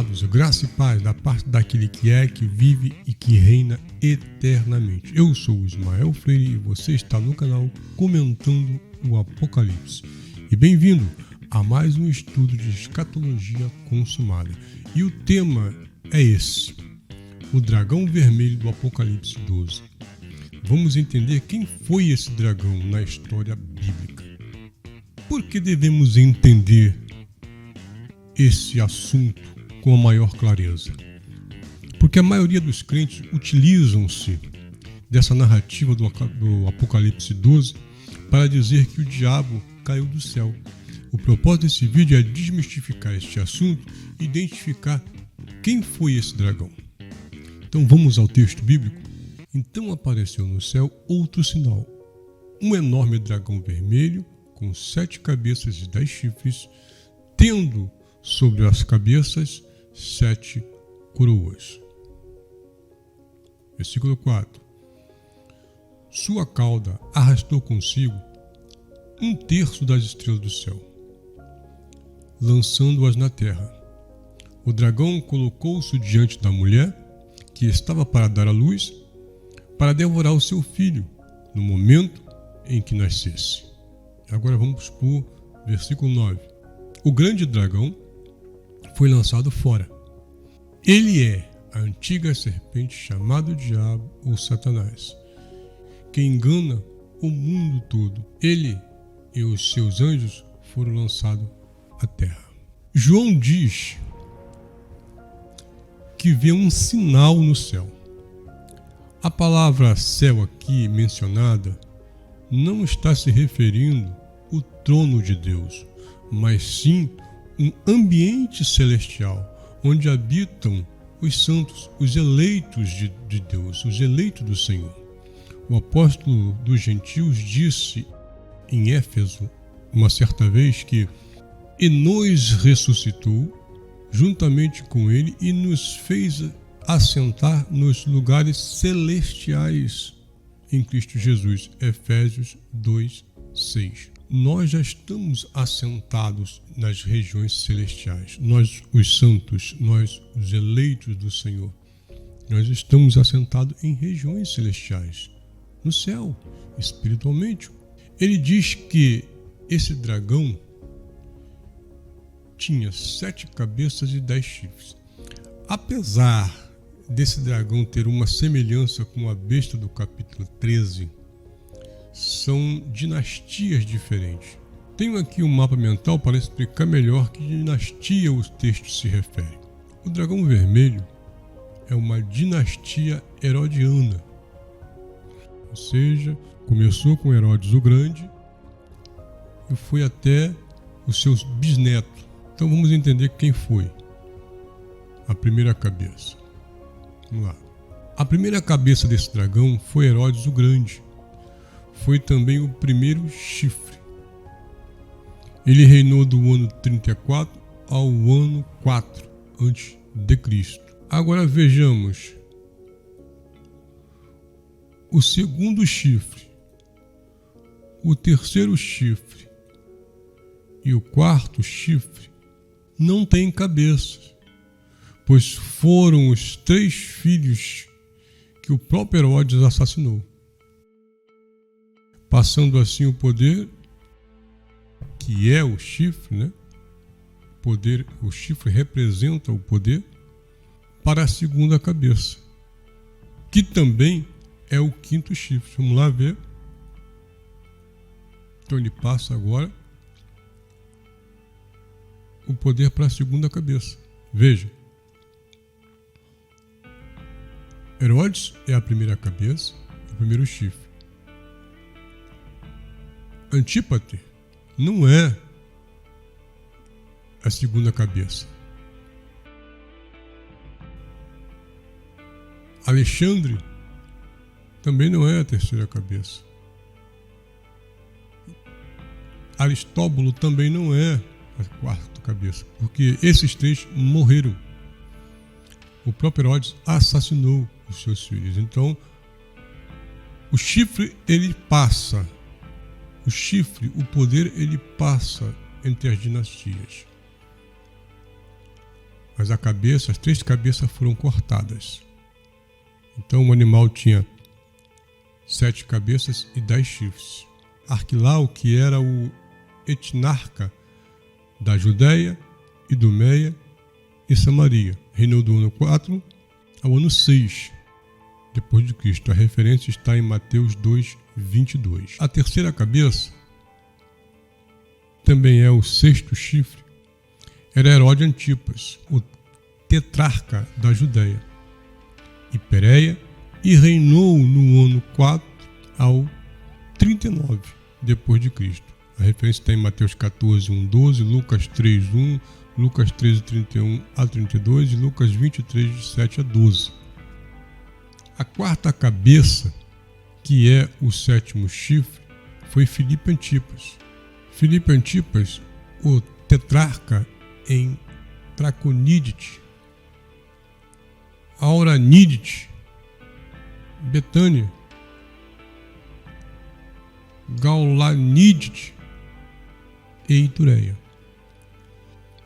amados, graça e paz da parte daquele que é, que vive e que reina eternamente. Eu sou o Ismael Freire e você está no canal Comentando o Apocalipse. E bem-vindo a mais um estudo de escatologia consumada. E o tema é esse, o dragão vermelho do Apocalipse 12. Vamos entender quem foi esse dragão na história bíblica. Por que devemos entender esse assunto com a maior clareza? Porque a maioria dos crentes utilizam-se dessa narrativa do Apocalipse 12 para dizer que o diabo caiu do céu. O propósito desse vídeo é desmistificar este assunto e identificar quem foi esse dragão. Então vamos ao texto bíblico. Então apareceu no céu outro sinal, um enorme dragão vermelho com 7 cabeças e 10 chifres, tendo sobre as cabeças 7 coroas. Versículo 4. Sua cauda arrastou consigo 1/3 das estrelas do céu, lançando-as na terra. O dragão colocou-se diante da mulher, que estava para dar à luz, para devorar o seu filho, no momento em que nascesse. Agora vamos para o versículo 9. O grande dragão foi lançado fora. Ele é a antiga serpente chamado Diabo ou Satanás, que engana o mundo todo. Ele e os seus anjos foram lançados à terra. João diz que vê um sinal no céu. A palavra céu aqui mencionada não está se referindo ao trono de Deus, mas sim um ambiente celestial, onde habitam os santos, os eleitos de Deus, os eleitos do Senhor. O apóstolo dos gentios disse em Éfeso, uma certa vez, que e nos ressuscitou juntamente com ele e nos fez assentar nos lugares celestiais em Cristo Jesus. Efésios 2:6. Nós já estamos assentados nas regiões celestiais. Nós, os santos, nós, os eleitos do Senhor, nós estamos assentados em regiões celestiais, no céu, espiritualmente. Ele diz que esse dragão tinha 7 cabeças e 10 chifres. Apesar desse dragão ter uma semelhança com a besta do capítulo 13, são dinastias diferentes. Tenho aqui um mapa mental para explicar melhor que dinastia o texto se refere. O dragão vermelho é uma dinastia herodiana, ou seja, começou com Herodes o Grande e foi até os seus bisnetos. Então vamos entender quem foi a primeira cabeça. Vamos lá. A primeira cabeça desse dragão foi Herodes o Grande. Foi também o primeiro chifre. Ele reinou do ano 34 ao ano 4 a.C. Agora vejamos o segundo chifre, o terceiro chifre e o quarto chifre não têm cabeças, pois foram os 3 filhos que o próprio Herodes assassinou, passando assim o poder, que é o chifre, né? O chifre representa o poder, para a segunda cabeça, que também é o 5º chifre. Vamos lá ver. Então ele passa agora o poder para a segunda cabeça. Veja. Herodes é a primeira cabeça, o primeiro chifre. Antípate não é a segunda cabeça. Alexandre também não é a terceira cabeça. Aristóbulo também não é a 4ª cabeça, porque esses 3 morreram. O próprio Herodes assassinou os seus filhos. Então, o chifre, ele passa. O chifre, o poder, ele passa entre as dinastias. mas as 3 cabeças foram cortadas. Então o animal tinha 7 cabeças e 10 chifres. Arquilau, que era o etnarca da Judéia, Idumeia e Samaria, reinou do ano 4 ao ano 6 depois de Cristo. A referência está em Mateus 2, 22. A terceira cabeça, também é o 6º chifre, era Herodes Antipas, o tetrarca da Judéia e Pérea, e reinou no ano 4 ao 39 depois de Cristo. A referência está em Mateus 14, 1, 12, Lucas 3, 1, Lucas 13, 31 a 32 e Lucas 23, de 7 a 12. A quarta cabeça, que é o 7º chifre, foi Filipe Antipas. Filipe Antipas, o tetrarca em Traconidite, Auranidite, Betânia, Gaulanidite e Itureia,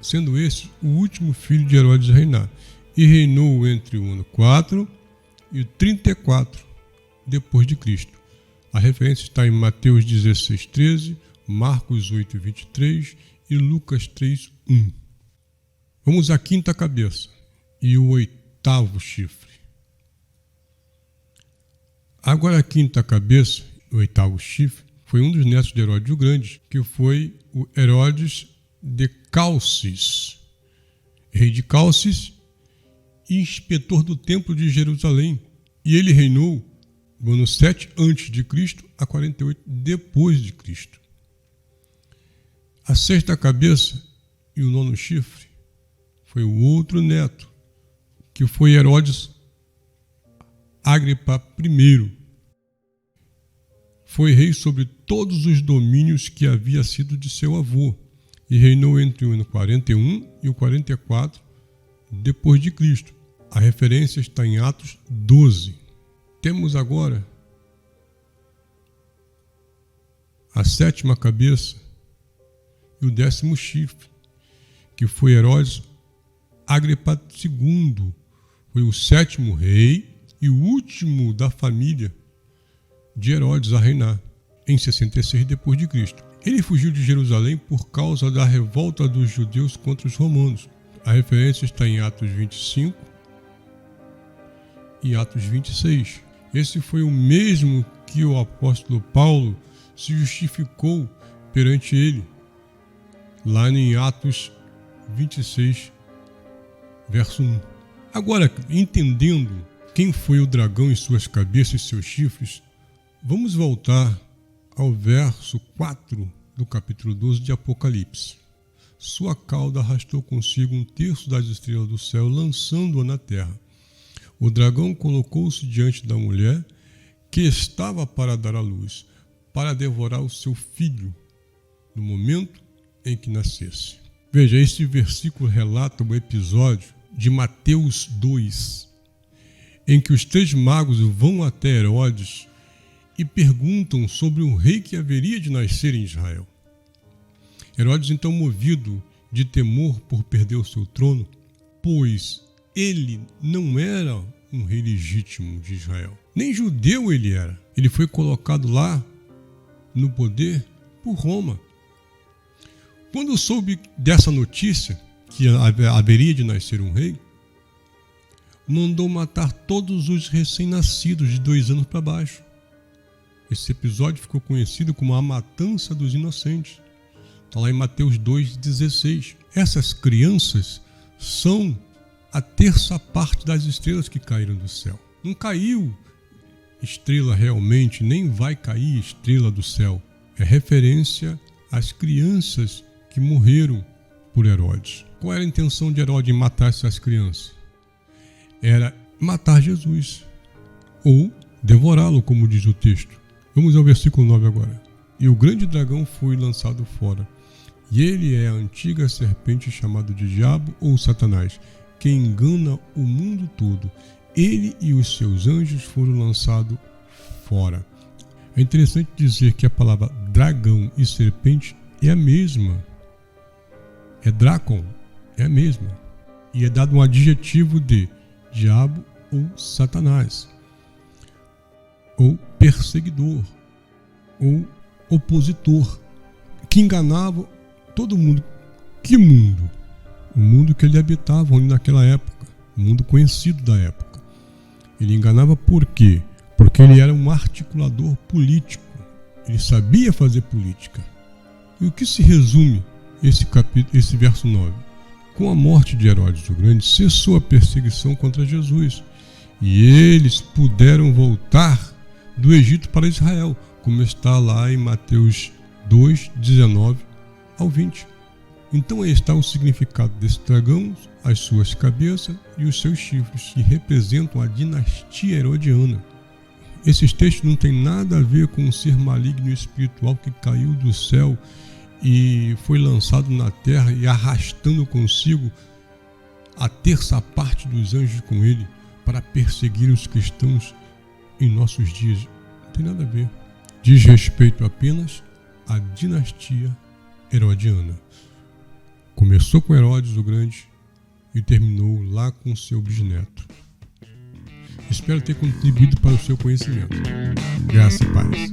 sendo esse o último filho de Herodes a reinar, e reinou entre o ano 4 e o 34 depois de Cristo. A referência está em Mateus 16, 13, Marcos 8, 23 e Lucas 3, 1. Vamos à quinta cabeça e o 8º chifre. Agora a quinta cabeça, o 8º chifre, foi um dos netos de Herodes o Grande, que foi o Herodes de Calcis, rei de Calcis e inspetor do templo de Jerusalém. E ele reinou no ano 7 a.C. a 48 depois de Cristo. A 6ª cabeça e o 9º chifre foi o outro neto, que foi Herodes Agripa I. Foi rei sobre todos os domínios que havia sido de seu avô, e reinou entre o ano 41 e o 44 depois de Cristo. A referência está em Atos 12. Temos agora a 7ª cabeça e o 10º chifre, que foi Herodes Agripa II. Foi o 7º rei e o último da família de Herodes a reinar, em 66 depois de Cristo. Ele fugiu de Jerusalém por causa da revolta dos judeus contra os romanos. A referência está em Atos 25 e Atos 26. Esse foi o mesmo que o apóstolo Paulo se justificou perante ele, lá em Atos 26, verso 1. Agora, entendendo quem foi o dragão e suas cabeças e seus chifres, vamos voltar ao verso 4 do capítulo 12 de Apocalipse. Sua cauda arrastou consigo 1/3 das estrelas do céu, lançando-a na terra. O dragão colocou-se diante da mulher que estava para dar à luz, para devorar o seu filho no momento em que nascesse. Veja, este versículo relata o episódio de Mateus 2, em que os 3 magos vão até Herodes e perguntam sobre um rei que haveria de nascer em Israel. Herodes, então, movido de temor por perder o seu trono, pois ele não era um rei legítimo de Israel, nem judeu ele era. Ele foi colocado lá no poder por Roma. Quando soube dessa notícia, que haveria de nascer um rei, mandou matar todos os recém-nascidos de 2 anos para baixo. Esse episódio ficou conhecido como a matança dos inocentes. Está lá em Mateus 2,16. Essas crianças são a 1/3 parte das estrelas que caíram do céu. Não caiu estrela realmente, nem vai cair estrela do céu. É referência às crianças que morreram por Herodes. Qual era a intenção de Herodes em matar essas crianças? Era matar Jesus, ou devorá-lo, como diz o texto. Vamos ao versículo 9 agora. E o grande dragão foi lançado fora, e ele é a antiga serpente chamada de Diabo ou Satanás, que engana o mundo todo. Ele e os seus anjos foram lançados fora. É interessante dizer que a palavra dragão e serpente é a mesma. É Dracon, é a mesma. e é dado um adjetivo de diabo ou Satanás, ou perseguidor, ou opositor, que enganava todo mundo. Que mundo? O mundo que ele habitava naquela época, o mundo conhecido da época. Ele enganava por quê? Porque ele era um articulador político, ele sabia fazer política. E o que se resume esse verso 9? Com a morte de Herodes o Grande, cessou a perseguição contra Jesus, e eles puderam voltar do Egito para Israel, como está lá em Mateus 2, 19 ao 20. Então aí está o significado desse dragão, as suas cabeças e os seus chifres, que representam a dinastia herodiana. Esses textos não têm nada a ver com um ser maligno espiritual que caiu do céu e foi lançado na terra e arrastando consigo a terça parte dos anjos com ele para perseguir os cristãos em nossos dias. Não tem nada a ver. Diz respeito apenas à dinastia herodiana. Começou com Herodes o Grande e terminou lá com seu bisneto. Espero ter contribuído para o seu conhecimento. Graça e paz.